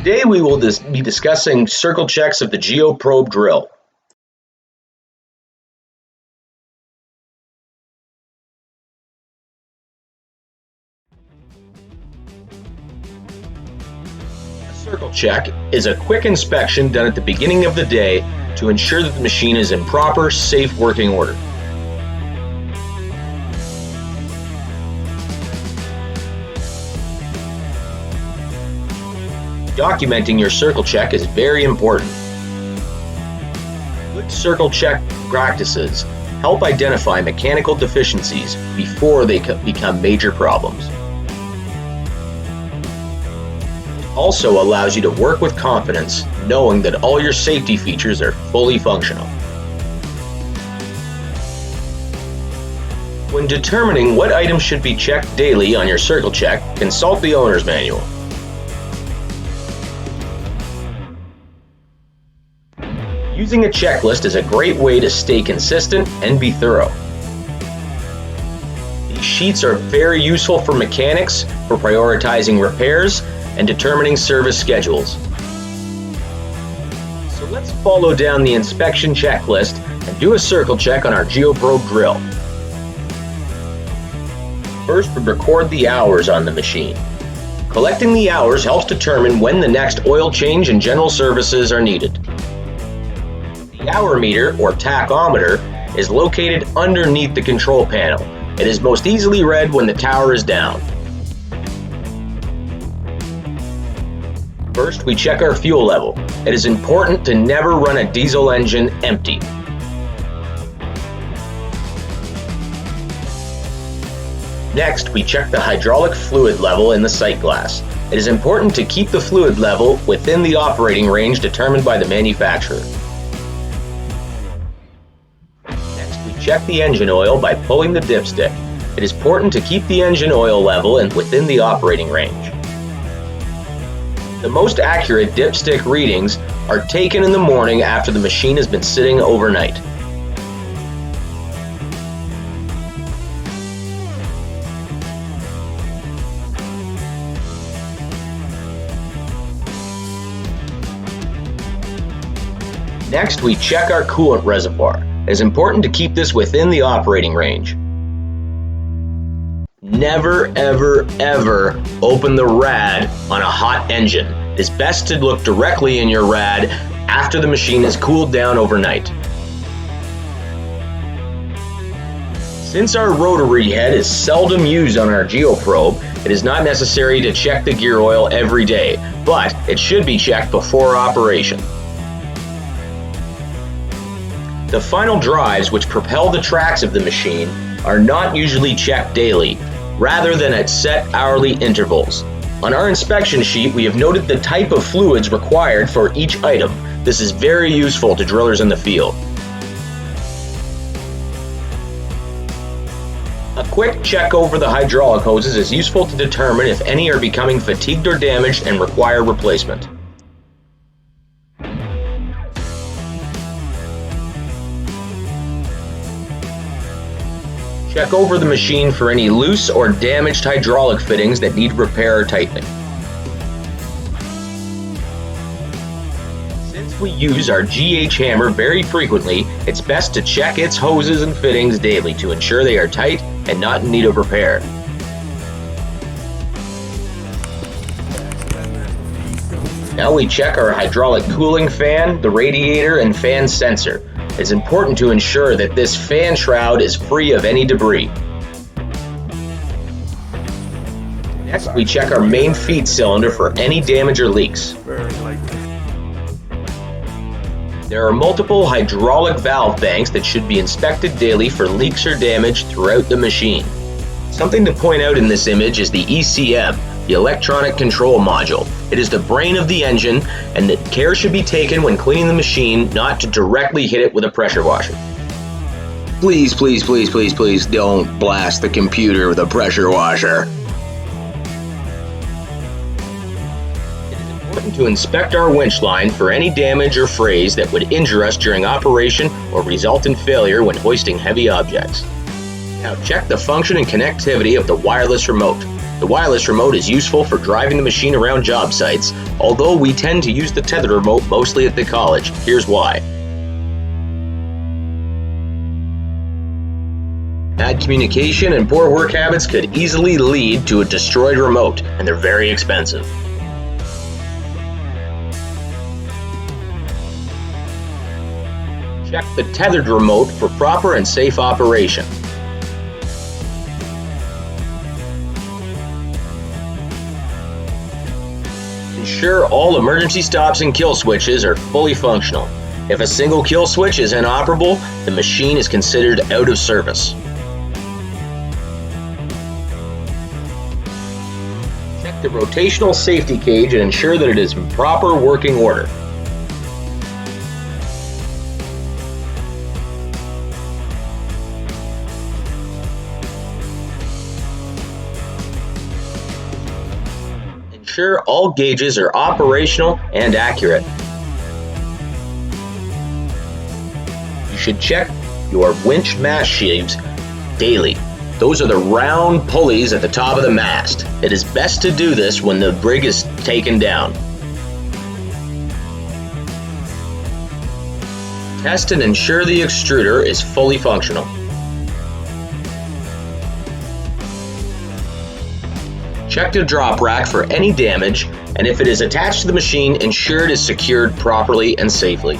Today we will be discussing circle checks of the Geoprobe drill. A circle check is a quick inspection done at the beginning of the day to ensure that the machine is in proper, safe working order. Documenting your circle check is very important. Good circle check practices help identify mechanical deficiencies before they become major problems. It also allows you to work with confidence, knowing that all your safety features are fully functional. When determining what items should be checked daily on your circle check, consult the owner's manual. Using a checklist is a great way to stay consistent and be thorough. These sheets are very useful for mechanics for prioritizing repairs and determining service schedules. So let's follow down the inspection checklist and do a circle check on our Geoprobe drill. First, we record the hours on the machine. Collecting the hours helps determine when the next oil change and general services are needed. The hour meter, or tachometer, is located underneath the control panel. It is most easily read when the tower is down. First, we check our fuel level. It is important to never run a diesel engine empty. Next, we check the hydraulic fluid level in the sight glass. It is important to keep the fluid level within the operating range determined by the manufacturer. Check the engine oil by pulling the dipstick. It is important to keep the engine oil level and within the operating range. The most accurate dipstick readings are taken in the morning after the machine has been sitting overnight. Next, we check our coolant reservoir. It is important to keep this within the operating range. Never, ever, ever open the rad on a hot engine. It is best to look directly in your rad after the machine has cooled down overnight. Since our rotary head is seldom used on our Geoprobe, it is not necessary to check the gear oil every day, but it should be checked before operation. The final drives, which propel the tracks of the machine, are not usually checked daily, rather than at set hourly intervals. On our inspection sheet, we have noted the type of fluids required for each item. This is very useful to drillers in the field. A quick check over the hydraulic hoses is useful to determine if any are becoming fatigued or damaged and require replacement. Check over the machine for any loose or damaged hydraulic fittings that need repair or tightening. Since we use our GH hammer very frequently, it's best to check its hoses and fittings daily to ensure they are tight and not in need of repair. Now we check our hydraulic cooling fan, the radiator, and fan sensor. It's important to ensure that this fan shroud is free of any debris. Next, we check our main feed cylinder for any damage or leaks. There are multiple hydraulic valve banks that should be inspected daily for leaks or damage throughout the machine. Something to point out in this image is the ECM, the electronic control module. It is the brain of the engine, and that care should be taken when cleaning the machine not to directly hit it with a pressure washer. Please, please, please, please, please don't blast the computer with a pressure washer. It is important to inspect our winch line for any damage or frays that would injure us during operation or result in failure when hoisting heavy objects. Now check the function and connectivity of the wireless remote. The wireless remote is useful for driving the machine around job sites, although we tend to use the tethered remote mostly at the college. Here's why. Bad communication and poor work habits could easily lead to a destroyed remote, and they're very expensive. Check the tethered remote for proper and safe operation. Ensure all emergency stops and kill switches are fully functional. If a single kill switch is inoperable, the machine is considered out of service. Check the rotational safety cage and ensure that it is in proper working order. Ensure all gauges are operational and accurate. You should check your winch mast sheaves daily. Those are the round pulleys at the top of the mast. It is best to do this when the rig is taken down. Test and ensure the extruder is fully functional. Check the drop rack for any damage, and if it is attached to the machine, ensure it is secured properly and safely.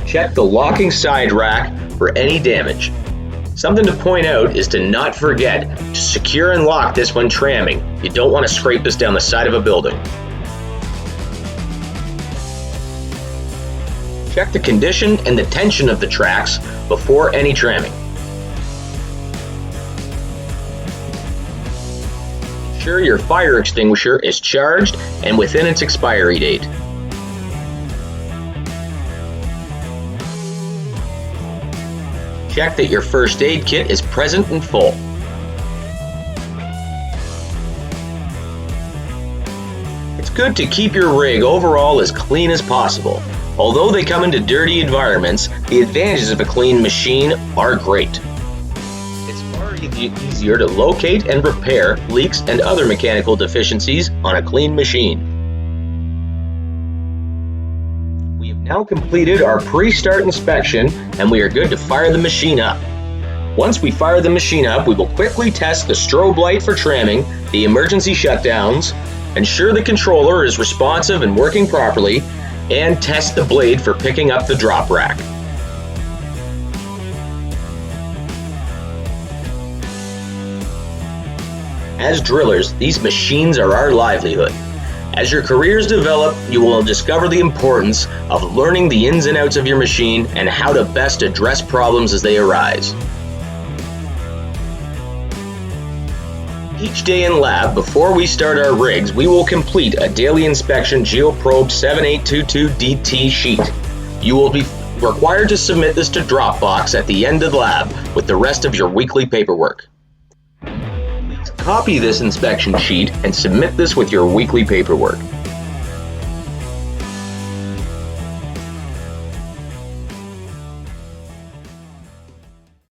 Check the locking side rack for any damage. Something to point out is to not forget to secure and lock this when tramming. You don't want to scrape this down the side of a building. Check the condition and the tension of the tracks before any tramming. Ensure your fire extinguisher is charged and within its expiry date. Check that your first aid kit is present and full. It's good to keep your rig overall as clean as possible. Although they come into dirty environments, the advantages of a clean machine are great. It's far easier to locate and repair leaks and other mechanical deficiencies on a clean machine. We have now completed our pre-start inspection and we are good to fire the machine up. Once we fire the machine up, we will quickly test the strobe light for tramming, the emergency shutdowns, ensure the controller is responsive and working properly, and test the blade for picking up the drop rack. As drillers, these machines are our livelihood. As your careers develop, you will discover the importance of learning the ins and outs of your machine and how to best address problems as they arise. Each day in lab, before we start our rigs, we will complete a daily inspection Geoprobe 7822DT sheet. You will be required to submit this to Dropbox at the end of the lab with the rest of your weekly paperwork. Please copy this inspection sheet and submit this with your weekly paperwork.